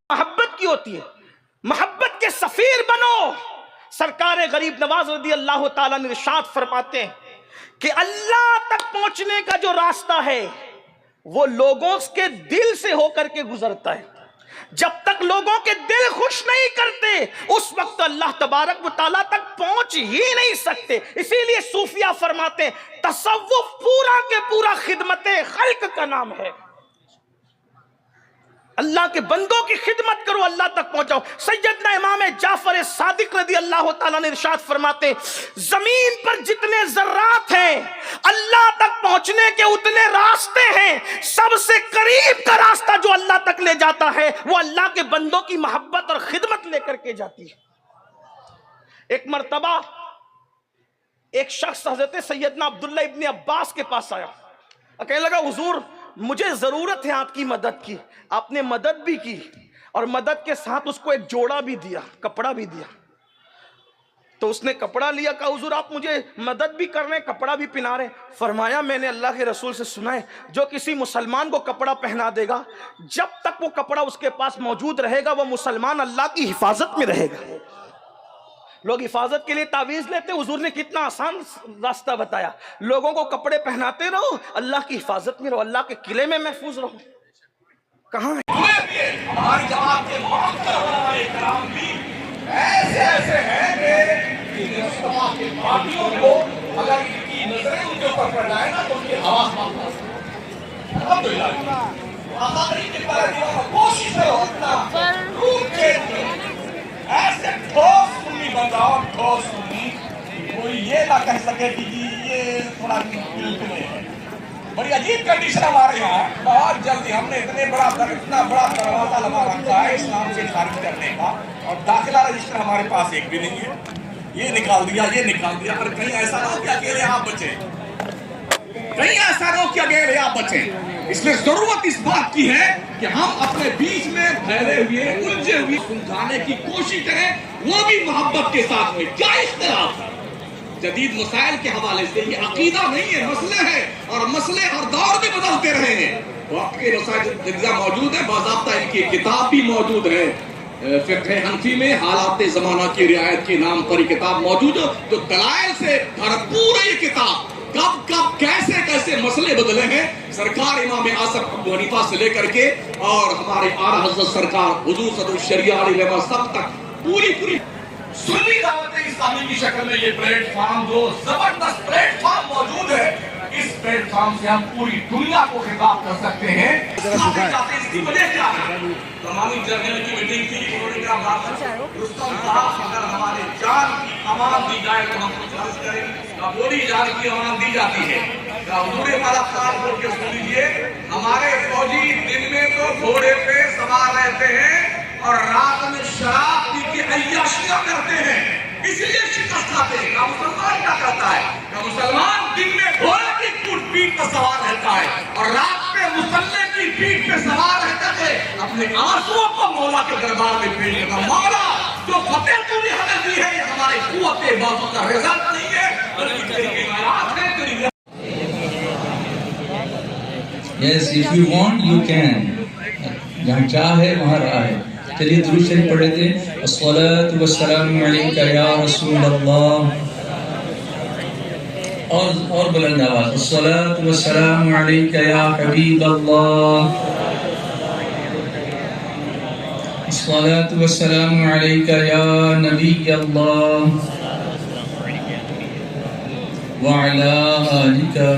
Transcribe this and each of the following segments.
محبت کی ہوتی ہے، محبت کے سفیر بنو۔ سرکار غریب نواز رضی اللہ تعالیٰ نے ارشاد فرماتے ہیں کہ اللہ تک پہنچنے کا جو راستہ ہے وہ لوگوں کے دل سے ہو کر کے گزرتا ہے۔ جب تک لوگوں کے دل خوش نہیں کرتے اس وقت اللہ تبارک و تعالیٰ تک پہنچ ہی نہیں سکتے۔ اسی لیے صوفیہ فرماتے ہیں تصوف پورا کے پورا خدمت خلق کا نام ہے۔ اللہ کے بندوں کی خدمت کرو، اللہ تک پہنچاؤ۔ سیدنا امام جعفر صادق رضی اللہ تعالیٰ نے ارشاد فرماتے زمین پر جتنے ذرات ہیں اللہ تک پہنچنے کے اتنے راستے ہیں، سب سے قریب کا راستہ جو اللہ تک لے جاتا ہے وہ اللہ کے بندوں کی محبت اور خدمت لے کر کے جاتی ہے۔ ایک مرتبہ ایک شخص حضرت سیدنا عبداللہ ابن عباس کے پاس آیا، کہنے لگا حضور مجھے ضرورت ہے آپ کی مدد کی۔ آپ نے مدد بھی کی اور مدد کے ساتھ اس کو ایک جوڑا بھی دیا، کپڑا بھی دیا۔ تو اس نے کپڑا لیا، کہا حضور آپ مجھے مدد بھی کر رہے ہیں، کپڑا بھی پہنا رہے ہیں۔ فرمایا میں نے اللہ کے رسول سے سنا ہے جو کسی مسلمان کو کپڑا پہنا دے گا جب تک وہ کپڑا اس کے پاس موجود رہے گا وہ مسلمان اللہ کی حفاظت میں رہے گا۔ لوگ حفاظت کے لیے تعویذ لیتے، حضور نے کتنا آسان راستہ بتایا، لوگوں کو کپڑے پہناتے رہو، اللہ کی حفاظت میں رہو، اللہ کے قلعے میں محفوظ رہو۔ کہاں ہے ہماری جماعت کے محترم علماء کرام بھی ایسے ایسے ہیں کہ مصطفیٰ کے باقیوں کو اگر ان کی نظریں ان کے اوپر پڑ جائے نا تو ان کی حواس معاف کر سکتے ہیں۔ الحمدللہ آقا کریم کی طرح کوشش کرو اپنا روح چینج کرو۔ ایسے ٹھوس سنی بنداؤ، ٹھوس سنی کوئی یہ نہ کہہ سکے کہ یہ تھوڑا بالکل ہے۔ بڑی عجیب کنڈیشن ہمارے یہاں، بہت جلدی ہم نے اتنا بڑا دروازہ لگا رکھا ہے اسلام سے خارج کرنے کا، اور داخلہ رجسٹر ہمارے پاس ایک بھی نہیں ہے۔ یہ نکال دیا، یہ نکال دیا، پر کہیں ایسا نہ ہو کہ اکیلے آپ بچیں، کہیں ایسا نہ ہو کہ اکیلے آپ بچیں۔ اس لیے ضرورت اس بات کی ہے کہ ہم اپنے بیچ میں پھیلے ہوئے الجھے ہوئے سمجھانے کی کوشش کریں، وہ بھی محبت کے ساتھ میں۔ کیا اختلاف ہے جدید مسائل کے حوالے سے؟ یہ عقیدہ نہیں ہے، مسئلے ہیں، اور مسئلے ہر دور میں بدلتے رہے ہیں۔ وقت کے مسائل موجود ہیں، باضابطہ ان کی کتاب بھی موجود ہے، فقہ حنفی میں حالات زمانہ کی رعایت کے نام پر یہ کتاب موجود ہے، جو دلائل سے بھرپور ہے۔ یہ کتاب کب کب کیسے کیسے مسئلے بدلے ہیں، سرکار امام اعظم ابو حنیفہ سے لے کر کے اور ہمارے اعلیٰ حضرت سرکار حضور صدر الشریعہ علیہ وسلم سب تک پوری سنی دعوت اسلامی کی شکل میں یہ پلیٹ فارم جو زبردست پلیٹ فارم موجود ہے، اس پلیٹ فارم سے ہم پوری دنیا کو خطاب کر سکتے ہیں۔ اس کی وجہ کیا ہے؟ تمامی جرنل کی میٹنگ تھی، پروگرام رستم صاحب اگر ہمارے جان کی امان دی جائے تو ہم کچھ عرض کریں، بولی جان کی امان دی جاتی ہے۔ حضور والا خان بول کے سن لیجیے، ہمارے فوجی دن میں تو گھوڑے پہ سوار رہتے ہیں اور رات میں شراب پی کے عیاشیاں کرتے ہیں، اس لیے شکست کھاتے ہیں۔ کا مسلمان کیا کرتا ہے؟ کا مسلمان دن میں گھوڑے کی پیٹھ پر سوار رہتا ہے اور رات میں مسلح کی پیٹھ پہ سوار رہتا ہے، اپنے آنسوؤں کو مولا کے دربار میں پیش کرتا۔ مولا جو فتح تو نے ہمیں دی ہے، یہ ہماری قوت بازو کا رزق نہیں ہے بلکہ تیری عنایات ہے، تیری۔ Yes, if you want, you can. جہاں چاہے وہاں راہ ہے۔ چلیے درود شریف پڑھ لیتے ہیں۔ الصلاۃ والسلام علیکہ یا رسول اللہ، اور بلند آواز، الصلاۃ والسلام علیکہ یا حبیب اللہ، الصلاۃ والسلام علیکہ یا نبی اللہ وعلی آلکہ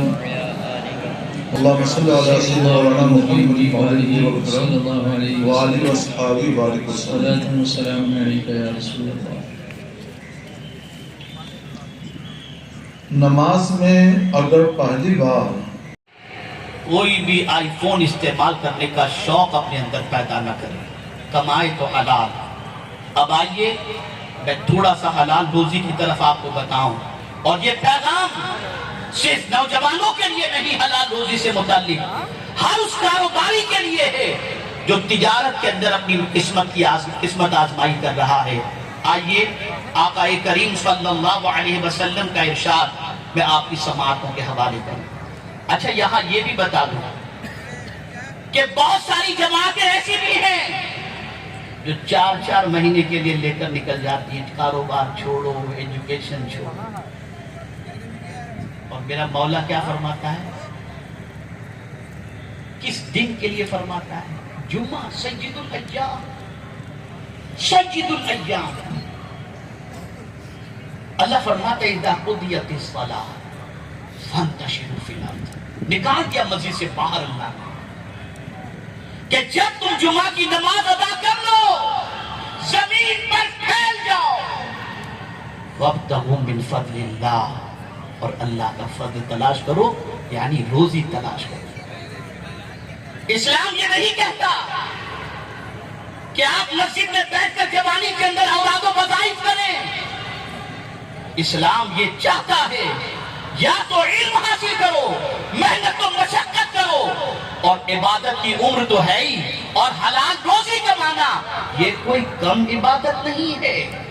اللهم صل على سيدنا محمد وعلى وسلم وآله وصحبه وبارك وسلم۔ صلاة والسلام علیکہ یا رسول اللہ۔ نماز میں اگر پہلی بار کوئی بھی آئی فون استعمال کرنے کا شوق اپنے اندر پیدا نہ کرے، کمائے تو حلال۔ اب آئیے میں تھوڑا سا حلال روزی کی طرف آپ کو بتاؤں، اور یہ پیغام صرف نوجوانوں کے لیے نہیں حلال روزی سے متعلق، ہر اس کاروباری کے لیے ہے جو تجارت کے اندر اپنی قسمت آزمائی کر رہا ہے۔ آئیے آقا کریم صلی اللہ علیہ وسلم کا ارشاد میں آپ کی سماعتوں کے حوالے کروں۔ اچھا یہاں یہ بھی بتا دوں کہ بہت ساری جماعتیں ایسی بھی ہیں جو 4 مہینے کے لیے لے کر نکل جاتی ہیں، کاروبار چھوڑو، ایجوکیشن چھوڑو، اور میرا مولا کیا فرماتا ہے؟ کس دن کے لیے فرماتا ہے؟ جمعہ، سید الایام، سید الایام۔ اللہ فرماتا ہے اذا قضیت الصلاۃ فانتشروا فی الارض، نکال دیا مسجد سے باہر اللہ کہ جب تم جمعہ کی نماز ادا کر لو زمین پر پھیل جاؤ، وابتغوا من فضل اللہ، اور اللہ کا فضل تلاش کرو، یعنی روزی تلاش کرو۔ اسلام یہ نہیں کہتا کہ آپ مسجد میں بیٹھ کر جوانی کے اندر اوراد و وظائف کریں۔ اسلام یہ چاہتا ہے یا تو علم حاصل کرو، محنت و مشقت کرو، اور عبادت کی عمر تو ہے ہی، اور حلال روزی کمانا یہ کوئی کم عبادت نہیں ہے۔